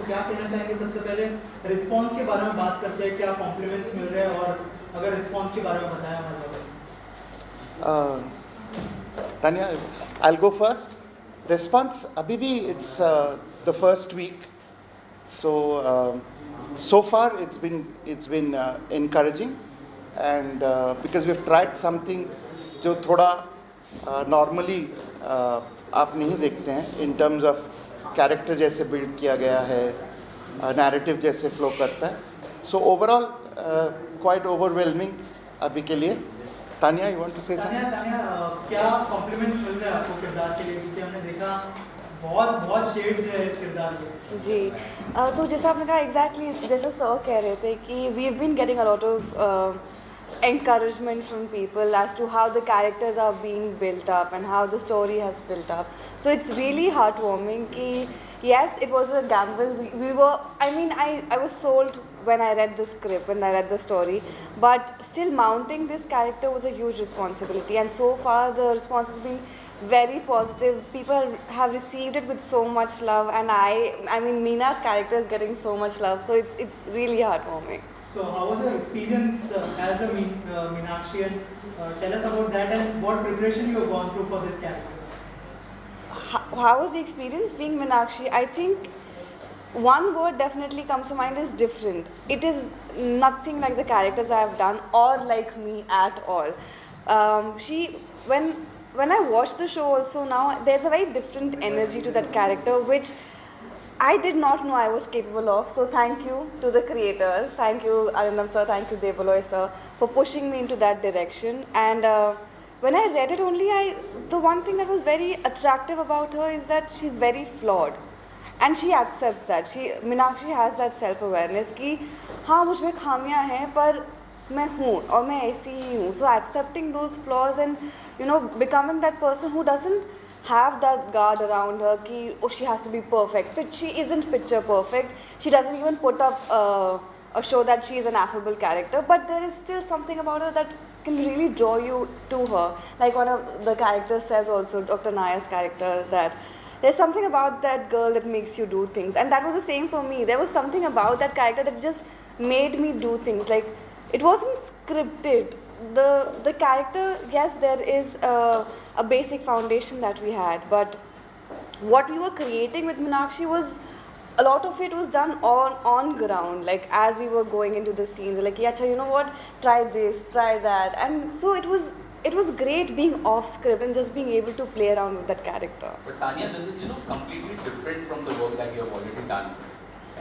क्या कहना चाहेंगे? सबसे पहले रिस्पांस के बारे में बात करते हैं, क्या कॉम्प्लीमेंट्स मिल रहे हैं, और अगर रिस्पांस के बारे में बताया हमारे को। Tanya, I'll go first. Response, abhi bhi it's the first week, so far it's been encouraging, and because we've tried something जो थोड़ा normally आप नहीं देखते हैं in terms of character जैसे build किया गया है, narrative जैसे flow करता है, so overall quite overwhelming अभी के लिए. Tanya, you want to say something? Tanya, क्या कॉम्प्लीमेंट्स मिल रहे हैं आपको किरदार के लिए? क्योंकि हमने देखा बहुत शेड्स है इस किरदार के. जी, तो जैसा आपने कहा एग्जैक्टली जैसे सर कह रहे थे कि we have been getting a lot of encouragement from people as to how the characters are being built up and how the story has built up. So it's really heartwarming ki yes, it was a gamble. We were, I was sold when I read the script, when I read the story, but still mounting this character was a huge responsibility, and so far the response has been very positive. People have received it with so much love, and I mean Meena's character is getting so much love, so it's really heartwarming. So how was your experience as a Meenakshi, and tell us about that and what preparation you have gone through for this character? How was the experience being Meenakshi? I think one word definitely comes to mind is different. It is nothing like the characters I have done or like me at all. When I watch the show also now, there's a very different energy to that character which I did not know I was capable of. So thank you to the creators. Thank you Arindam sir, thank you Devaloy sir for pushing me into that direction. And when I read it only, the one thing that was very attractive about her is that she's very flawed. And she accepts that. Meenakshi has that self-awareness कि हाँ मुझ में खामियाँ हैं पर मैं हूँ और मैं ऐसी ही हूँ. So accepting those flaws and becoming that person who doesn't have that guard around her कि oh she has to be perfect. But she isn't picture perfect. She doesn't even put up a show that she is an affable character. But there is still something about her that can really draw you to her. Like one of the characters says also, Dr. Naya's character, that there's something about that girl that makes you do things. And that was the same for me. There was something about that character that just made me do things. Like it wasn't scripted. The character, yes, there is a basic foundation that we had, but what we were creating with Meenakshi was a lot of it was done on ground, like as we were going into the scenes, like yeah, you know what, try this, try that, and so it was great being off script and just being able to play around with that character. But Tanya, this is completely different from the work that you have already done.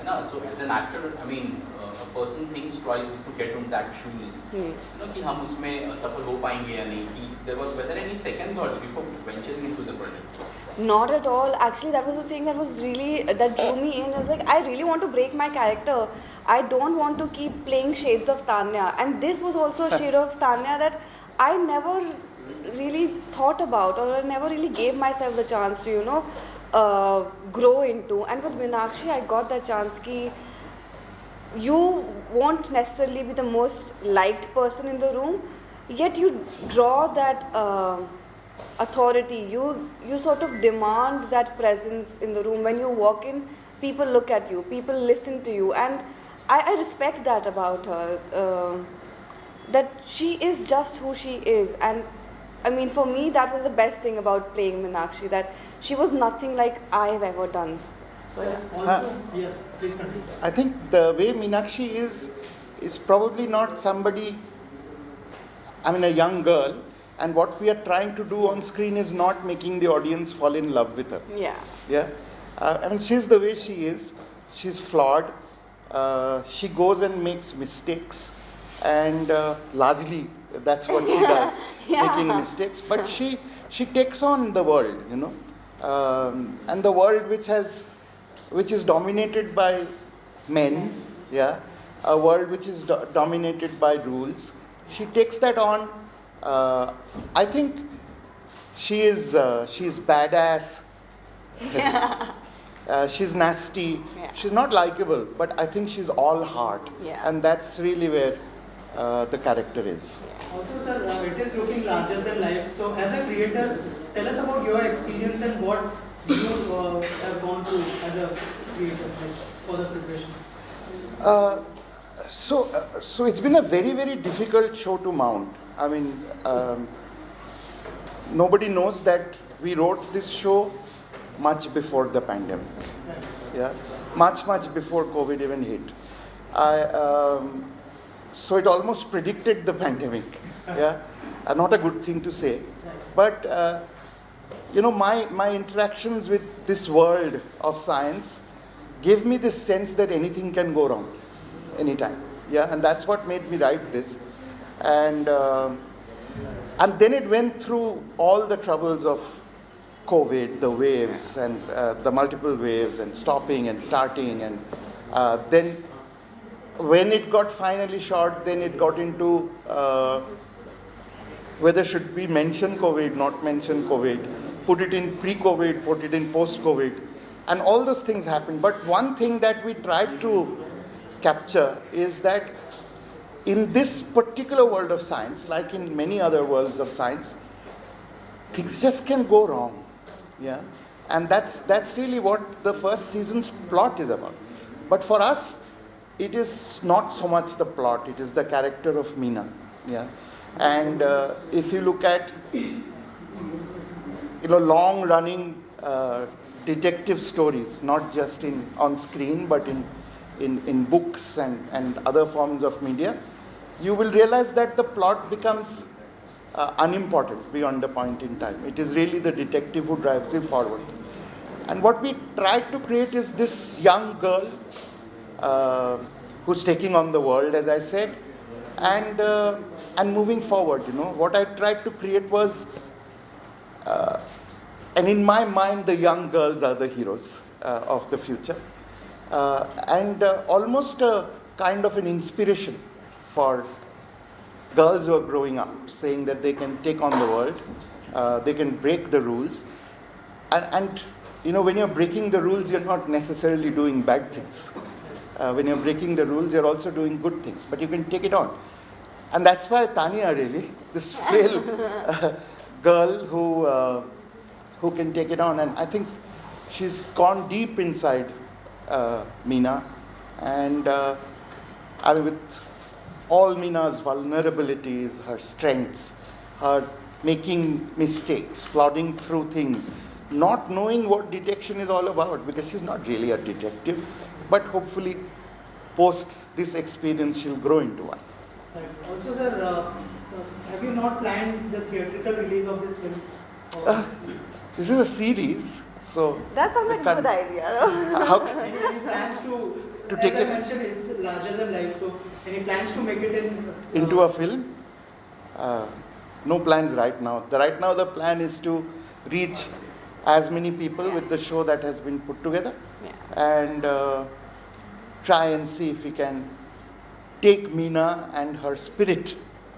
So as an actor, I mean, a person thinks twice to get on that shoes. कि हम उसमें सफल हो पाएंगे या नहीं. कि were there any second thoughts before venturing into the project? Not at all. Actually, that was the thing that was really that drew me in. I was like, I really want to break my character. I don't want to keep playing shades of Tanya. And this was also a shade of Tanya that I never really thought about, or I never really gave myself the chance to grow into. And with Meenakshi, I got that chance ki you won't necessarily be the most liked person in the room, yet you draw that authority. You sort of demand that presence in the room. When you walk in, people look at you, people listen to you, and I respect that about her. That she is just who she is, and I mean, for me, that was the best thing about playing Meenakshi, that she was nothing like I have ever done. So yeah. Also, yes, please continue. I think the way Meenakshi is probably not somebody, I mean a young girl, and what we are trying to do on screen is not making the audience fall in love with her. Yeah. Yeah. I mean, she's the way she is. She's flawed. She goes and makes mistakes, and largely that's what she does, making mistakes. But she takes on the world, and the world which is dominated by men, yeah, a world which is dominated by rules. She takes that on. I think she's badass. She's nasty. Yeah. She's not likable, but I think she's all heart, and that's really where the character is. Also, sir, it is looking larger than life. So, as a creator, tell us about your experience and what you have gone through as a creator. for the preparation? So it's been a very, very difficult show to mount. I mean, nobody knows that we wrote this show much before the pandemic. Yeah, much before COVID even hit. So it almost predicted the pandemic. Yeah, not a good thing to say, but my interactions with this world of science gave me this sense that anything can go wrong anytime. Yeah, and that's what made me write this. And then it went through all the troubles of COVID, the waves and the multiple waves and stopping and starting, and then when it got finally shot, then it got into whether should we mention COVID, not mention COVID, put it in pre-COVID, put it in post-COVID, and all those things happened. But one thing that we tried to capture is that in this particular world of science, like in many other worlds of science, things just can go wrong. Yeah, and that's really what the first season's plot is about. But for us, it is not so much the plot; it is the character of Meena. Yeah, and if you look at long-running detective stories, not just on screen, but in books and other forms of media, you will realize that the plot becomes unimportant beyond a point in time. It is really the detective who drives it forward. And what we tried to create is this young girl who's taking on the world, as I said, and moving forward. What I tried to create was, and in my mind, the young girls are the heroes of the future, and almost a kind of an inspiration for girls who are growing up, saying that they can take on the world, they can break the rules, and when you're breaking the rules, you're not necessarily doing bad things. When you're breaking the rules, you're also doing good things, but you can take it on. And that's why Tanya, really, this frail girl who can take it on. And I think she's gone deep inside Meena. And with all Meena's vulnerabilities, her strengths, her making mistakes, plodding through things, not knowing what detection is all about, because she's not really a detective, but hopefully post this experience she'll grow into one. Right. Also, sir, have you not planned the theatrical release of this film? This is a series, so That sounds like a good idea. how Any plans to take as I it mentioned, it's larger than life, so any plans to make it into a film? No plans right now. Right now the plan is to reach as many people with the show that has been put together, and try and see if we can take Meena and her spirit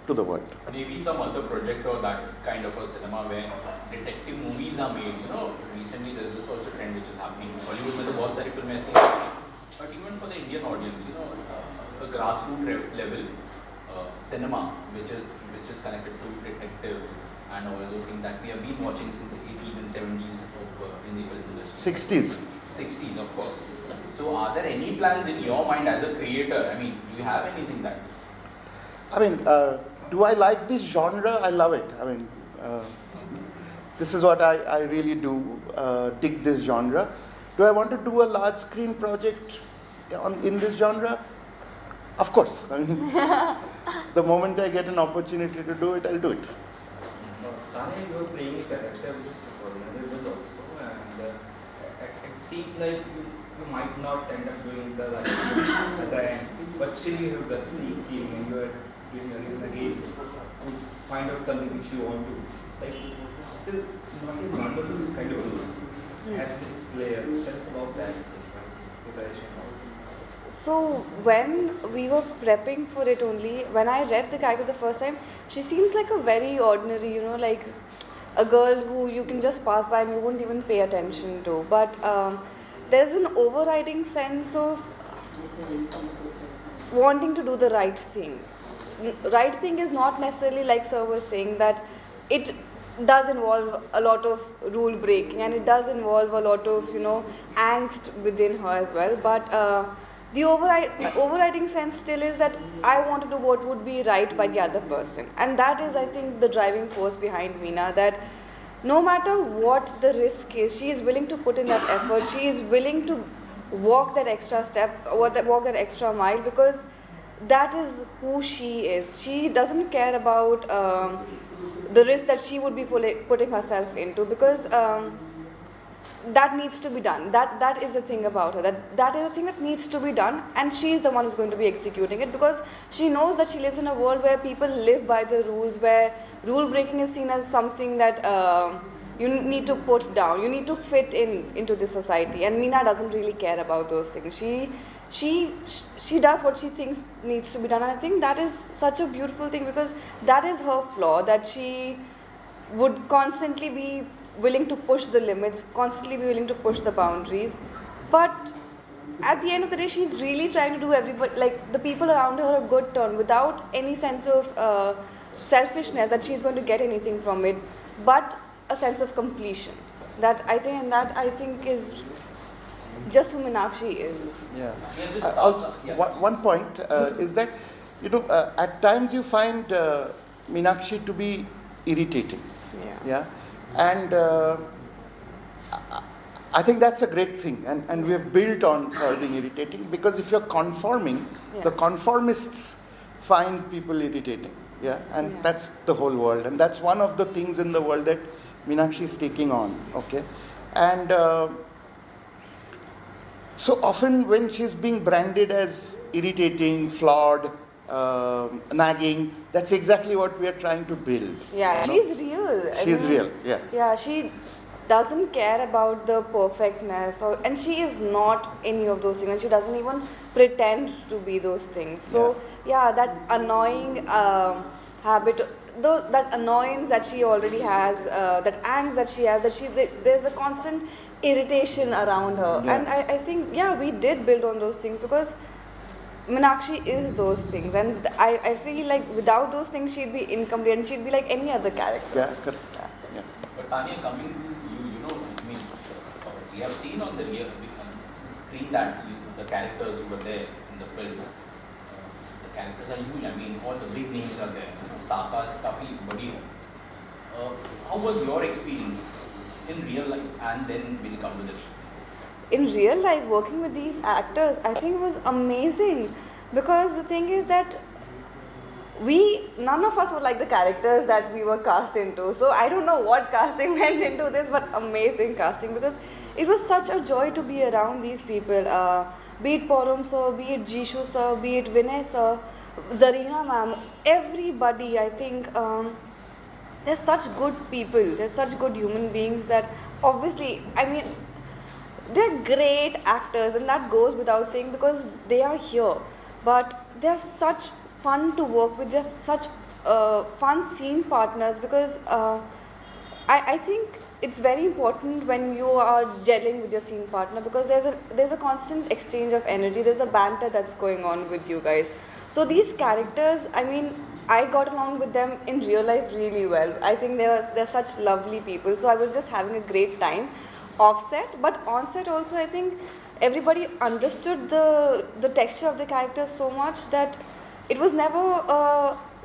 to the world. Maybe some other project or that kind of a cinema where detective movies are made. Recently there's this also trend which is happening. Hollywood में तो बहुत सारी फिल्में ऐसी हैं. But even for the Indian audience, a grassroots level cinema which is connected to detectives and all those things that we have been watching since the 80s and 70s in the film industry. 60s, of course. So are there any plans in your mind as a creator? I mean, do you have anything that? Do I like this genre? I love it. This is what I really do, dig this genre. Do I want to do a large screen project in this genre? Of course. The moment I get an opportunity to do it, I'll do it. Tanya, you're playing a character which is vulnerable also, and it seems like you might not end up doing the right thing at the end, but still you have that sneak feeling and you are doing again to find out something which you want to. Like, it's not a normal kind of role. Has its layers. Tell us about that. So when we were prepping for it only, when I read the character the first time, she seems like a very ordinary, like a girl who you can just pass by and you won't even pay attention to. But there's an overriding sense of wanting to do the right thing. Right thing is not necessarily, like Sir was saying, that it does involve a lot of rule breaking, and it does involve a lot of, you know, angst within her as well. But the overriding sense still is that I want to do what would be right by the other person, and that is, I think, the driving force behind Meena. That no matter what the risk is, she is willing to put in that effort. She is willing to walk that extra step, walk that extra mile, because that is who she is. She doesn't care about the risk that she would be putting herself into, because that needs to be done. That is the thing about her. That is the thing that needs to be done, and she is the one who's going to be executing it, because she knows that she lives in a world where people live by the rules, where rule breaking is seen as something that you need to put down. You need to fit into the society, and Meena doesn't really care about those things. She does what she thinks needs to be done, and I think that is such a beautiful thing, because that is her flaw, that she would constantly be willing to push the limits, constantly be willing to push the boundaries. But at the end of the day, she's really trying to do everybody, like the people around her, a good turn, without any sense of selfishness that she's going to get anything from it, but a sense of completion. That I think is just who Meenakshi is. Yeah. Yeah, this, Also, yeah. one point is that, you know, at times you find Meenakshi to be irritating. Yeah. And I think that's a great thing, and we have built on her being irritating, because if you're conforming, the conformists find people irritating. Yeah, and that's the whole world, and that's one of the things in the world that Meenakshi is taking on. Okay, and so often when she's being branded as irritating, flawed, nagging, that's exactly what we are trying to build. Yeah, she's real. She's real, yeah. Yeah, she doesn't care about the perfectness, and she is not any of those things, and she doesn't even pretend to be those things. So yeah, that annoying habit, that annoyance that she already has, that angst that she has, there's a constant irritation around her. Yeah. And I think, we did build on those things, because Meenakshi is those things, and I feel like without those things she'd be incomplete, and she'd be like any other character. Yeah, correct. Yeah. But Tanya, coming to you know, I mean, we have seen on the real screen that the characters who were there in the film, the characters are huge. I mean, all the big names are there. Star cast, काफी बड़ी है. How was your experience in real life, and then when you come to the real? In real life, working with these actors, I think was amazing, because the thing is that none of us were like the characters that we were cast into. So I don't know what casting went into this, but amazing casting, because it was such a joy to be around these people. Be it Porum sir, be it Jishu sir, be it Vinay sir, Zarina ma'am, everybody. I think they're such good people. They're such good human beings that obviously, I mean, they're great actors, and that goes without saying, because they are here. But they're such fun to work with. They're such fun scene partners, because I think it's very important when you are gelling with your scene partner, because there's a constant exchange of energy. There's a banter that's going on with you guys. So these characters, I mean, I got along with them in real life really well. I think they're such lovely people. So I was just having a great time offset, but onset also, I think everybody understood the texture of the characters so much that it was never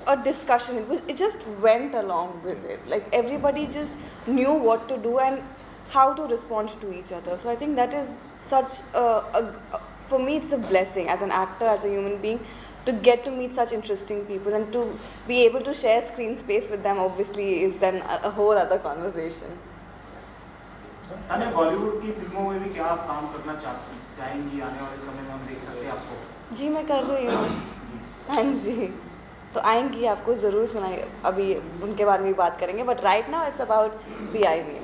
a discussion. It just went along with it. Like everybody just knew what to do and how to respond to each other. So I think that is such for me, it's a blessing as an actor, as a human being, to get to meet such interesting people, and to be able to share screen space with them obviously is then a whole other conversation. Tanya, Bollywood की फिल्मों में भी क्या आप काम करना चाहेंगी? आने वाले समय में हम देख सकते हैं आपको? जी, मैं कर रही हूँ. हाँ जी, तो आएंगी, आपको ज़रूर सुनाई. अभी उनके बारे में भी बात करेंगे, but right now it's about PI में.